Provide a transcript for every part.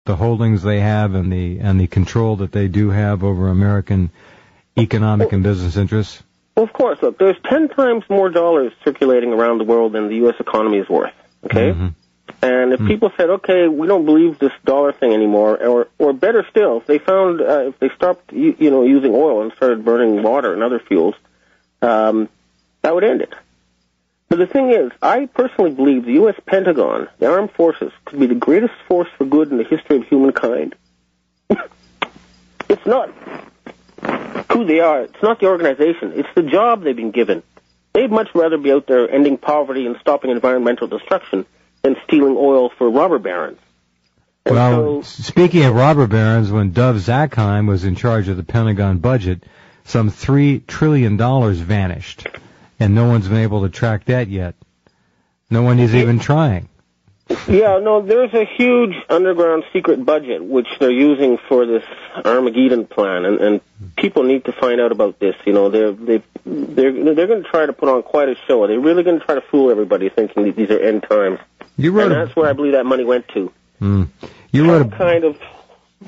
the holdings they have and the control that they do have over American economic and business interests? Well, of course. Look, there's 10 times more dollars circulating around the world than the U.S. economy is worth. Okay? Mm-hmm. And if people said, okay, we don't believe this dollar thing anymore, or better still, if they found, if they stopped, using oil and started burning water and other fuels, that would end it. But the thing is, I personally believe the U.S. Pentagon, the armed forces, could be the greatest force for good in the history of humankind. It's not who they are. It's not the organization. It's the job they've been given. They'd much rather be out there ending poverty and stopping environmental destruction than stealing oil for robber barons. And well, speaking of robber barons, when Dov Zakheim was in charge of the Pentagon budget, some $3 trillion vanished, and no one's been able to track that yet. No one is even trying. Yeah, no, there's a huge underground secret budget which they're using for this Armageddon plan, and people need to find out about this. They're going to try to put on quite a show. They're really going to try to fool everybody thinking that these are end times. And that's where I believe that money went to. You wrote a kind of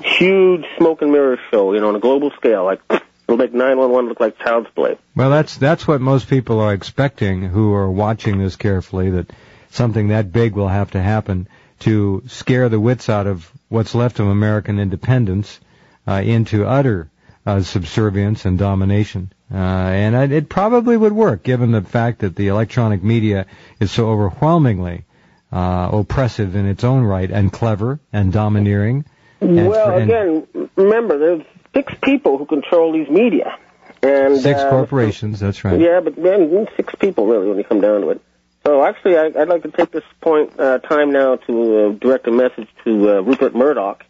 huge smoke and mirror show, on a global scale, like it'll make 911 look like child's play. Well, that's what most people are expecting who are watching this carefully, that something that big will have to happen to scare the wits out of what's left of American independence into utter subservience and domination. And it probably would work, given the fact that the electronic media is so overwhelmingly oppressive in its own right, and clever and domineering. Again, remember, there's 6 people who control these media. And 6 corporations, that's right. Yeah, but then 6 people, really, when you come down to it. So actually, I'd like to take this time now to direct a message to Rupert Murdoch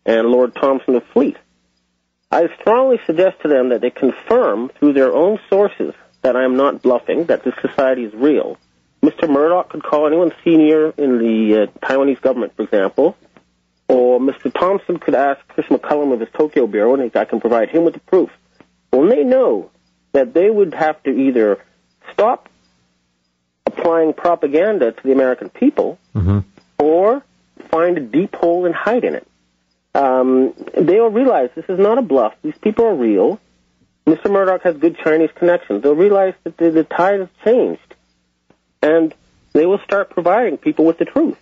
and Lord Thompson of Fleet. I strongly suggest to them that they confirm through their own sources that I am not bluffing, that this society is real. Mr. Murdoch could call anyone senior in the Taiwanese government, for example, or Mr. Thompson could ask Chris McCullum of his Tokyo Bureau, and I can provide him with the proof. When they know that they would have to either stop applying propaganda to the American people, or find a deep hole and hide in it. They'll realize this is not a bluff. These people are real. Mr. Murdoch has good Chinese connections. They'll realize that the tide has changed, and they will start providing people with the truth.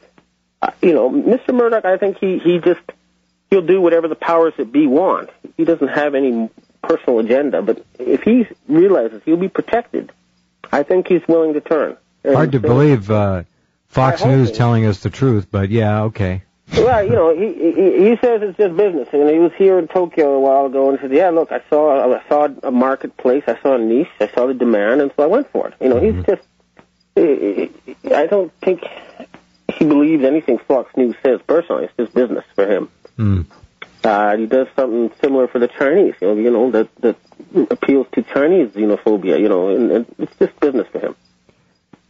Mr. Murdoch, I think he'll do whatever the powers that be want. He doesn't have any personal agenda, but if he realizes he'll be protected, I think he's willing to turn. Hard to believe Fox News telling us the truth, but yeah, okay. Well, he says it's just business. And he was here in Tokyo a while ago and said, yeah, look, I saw a marketplace, I saw a niche, I saw the demand, and so I went for it. He's just, I don't think he believes anything Fox News says personally. It's just business for him. He does something similar for the Chinese, that appeals to Chinese xenophobia, and it's just business for him.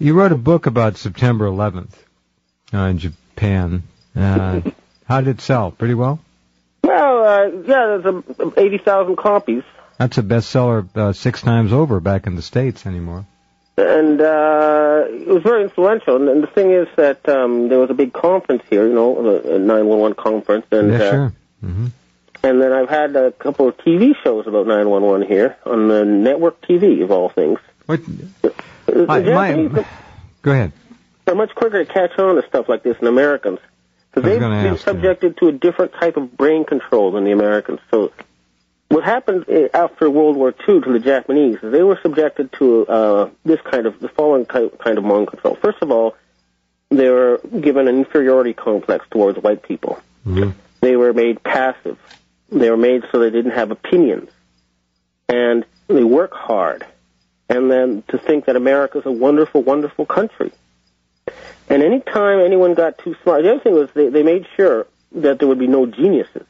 You wrote a book about September 11th in Japan. How did it sell? Pretty well? Well, there's 80,000 copies. That's a bestseller 6 times over back in the States anymore. And it was very influential. And the thing is that there was a big conference here, a 911 conference. And, sure. And then I've had a couple of TV shows about 911 here on the network TV, of all things. What? Go ahead. They're much quicker to catch on to stuff like this than Americans, because they've been subjected to a different type of brain control than the Americans. So what happened after World War II to the Japanese is they were subjected to the following kind of mind control. First of all, they were given an inferiority complex towards white people. They were made passive. They were made so they didn't have opinions. And they work hard. And then to think that America's a wonderful, wonderful country. And any time anyone got too smart, the other thing was they made sure that there would be no geniuses.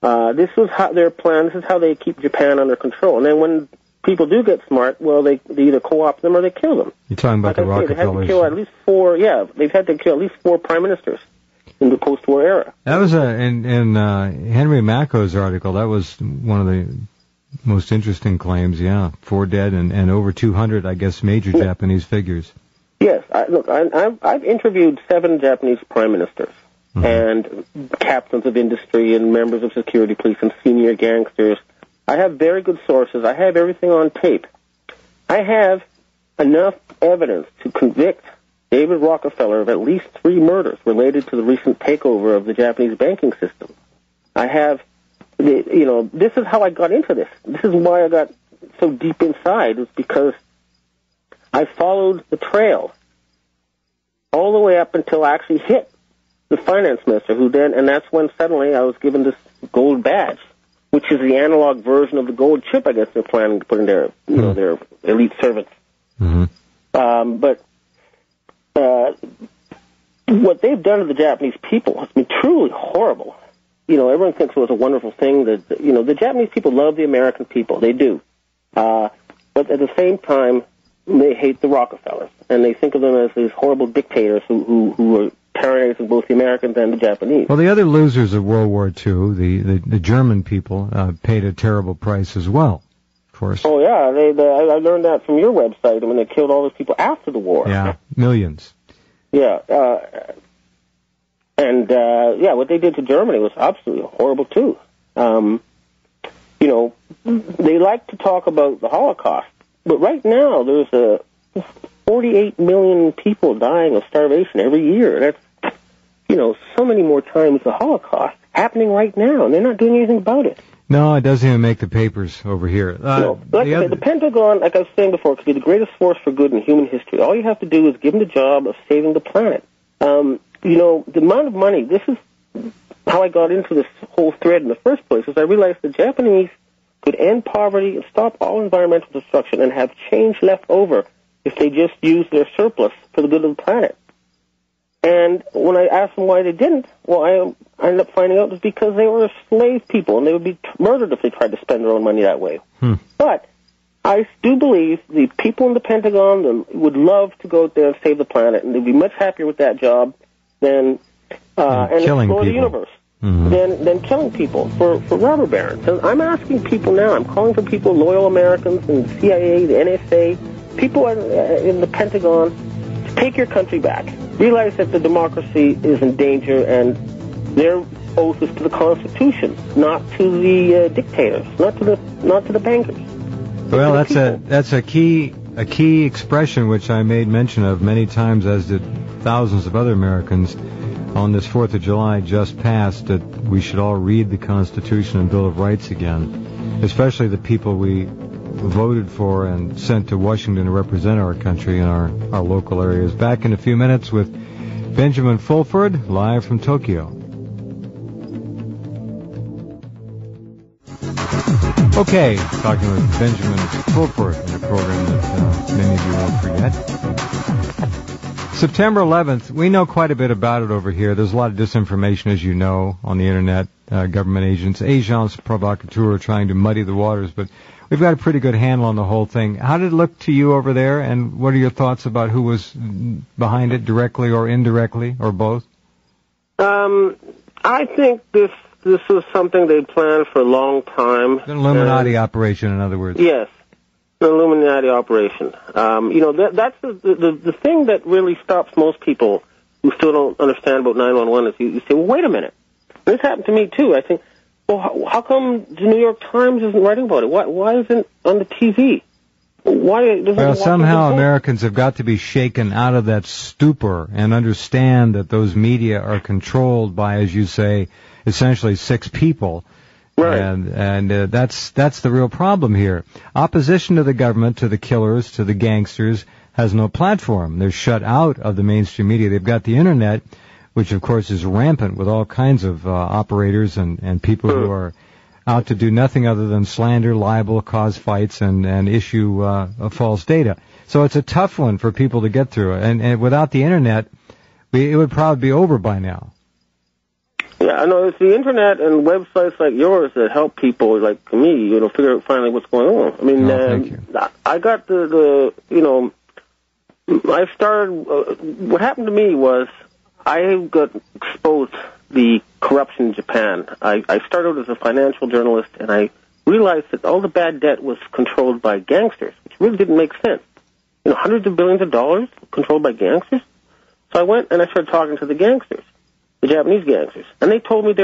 This was their plan. This is how they keep Japan under control. And then when people do get smart, well, they either co-opt them or they kill them. You're talking about the Rockefellers. They had to kill at least 4. Yeah, they've had to kill at least 4 prime ministers in the post-war era. That was in Henry Mako's article. That was one of the most interesting claims. Yeah, 4 dead and over 200, I guess, major Japanese figures. Yes, I've interviewed 7 Japanese prime ministers. and captains of industry and members of security police and senior gangsters. I have very good sources. I have everything on tape. I have enough evidence to convict David Rockefeller of at least 3 murders related to the recent takeover of the Japanese banking system. I have, this is how I got into this. This is why I got so deep inside, is because I followed the trail all the way up until I actually hit the finance minister, and that's when suddenly I was given this gold badge, which is the analog version of the gold chip, I guess they're planning to put in their, their elite servants. But what they've done to the Japanese people has been truly horrible. Everyone thinks it was a wonderful thing that, the Japanese people love the American people. They do. But at the same time, they hate the Rockefellers, and they think of them as these horrible dictators who are terrorizing both the Americans and the Japanese. Well, the other losers of World War II, the German people, paid a terrible price as well, of course. Oh, yeah. I learned that from your website. I mean, they killed all those people after the war. Yeah, millions. Yeah. What they did to Germany was absolutely horrible, too. They like to talk about the Holocaust, but right now there's 48 million people dying of starvation every year. That's, so many more times the Holocaust happening right now, and they're not doing anything about it. No, it doesn't even make the papers over here. The Pentagon, like I was saying before, could be the greatest force for good in human history. All you have to do is give them the job of saving the planet. The amount of money, this is how I got into this whole thread in the first place, is I realized the Japanese could end poverty and stop all environmental destruction and have change left over if they just used their surplus for the good of the planet. And when I asked them why they didn't, I ended up finding out it was because they were slave people, and they would be murdered if they tried to spend their own money that way. But I do believe the people in the Pentagon would love to go out there and save the planet, and they'd be much happier with that job than and explore the universe. Than killing people for robber barons. And I'm asking people now, I'm calling for people, loyal Americans in the CIA, the NSA, people in the Pentagon, to take your country back. Realize that the democracy is in danger, and their oath is to the Constitution, not to the dictators, not to the bankers. Well, that's a key expression which I made mention of many times, as did thousands of other Americans on this 4th of July just passed, that we should all read the Constitution and Bill of Rights again, especially the people we voted for and sent to Washington to represent our country in our local areas. Back in a few minutes with Benjamin Fulford, live from Tokyo. Okay, talking with Benjamin Fulford in a program that many of you won't forget. September 11th, we know quite a bit about it over here. There's a lot of disinformation, as you know, on the Internet. Government agents, agents provocateurs, trying to muddy the waters, but we've got a pretty good handle on the whole thing. How did it look to you over there, and what are your thoughts about who was behind it, directly or indirectly, or both? I think this was something they planned for a long time. An Illuminati operation, in other words. Yes. The Illuminati operation. That's the thing that really stops most people who still don't understand about 911 is you say, well, wait a minute. This happened to me, too. I think, well, how come the New York Times isn't writing about it? Why isn't it on the TV? Well, somehow Americans have got to be shaken out of that stupor and understand that those media are controlled by, as you say, essentially 6 people. Right. And that's the real problem here. Opposition to the government, to the killers, to the gangsters has no platform. They're shut out of the mainstream media. They've got the Internet, which of course is rampant with all kinds of operators and people who are out to do nothing other than slander, libel, cause fights, and issue false data. So it's a tough one for people to get through. And without the Internet, it would probably be over by now. Yeah, I know. It's the Internet and websites like yours that help people like me, figure out finally what's going on. I mean, thank you. I got I started, what happened to me was I got exposed to the corruption in Japan. I started as a financial journalist, and I realized that all the bad debt was controlled by gangsters, which really didn't make sense. Hundreds of billions of dollars controlled by gangsters. So I went and I started talking to the gangsters. the Japanese gangsters. And they told me they were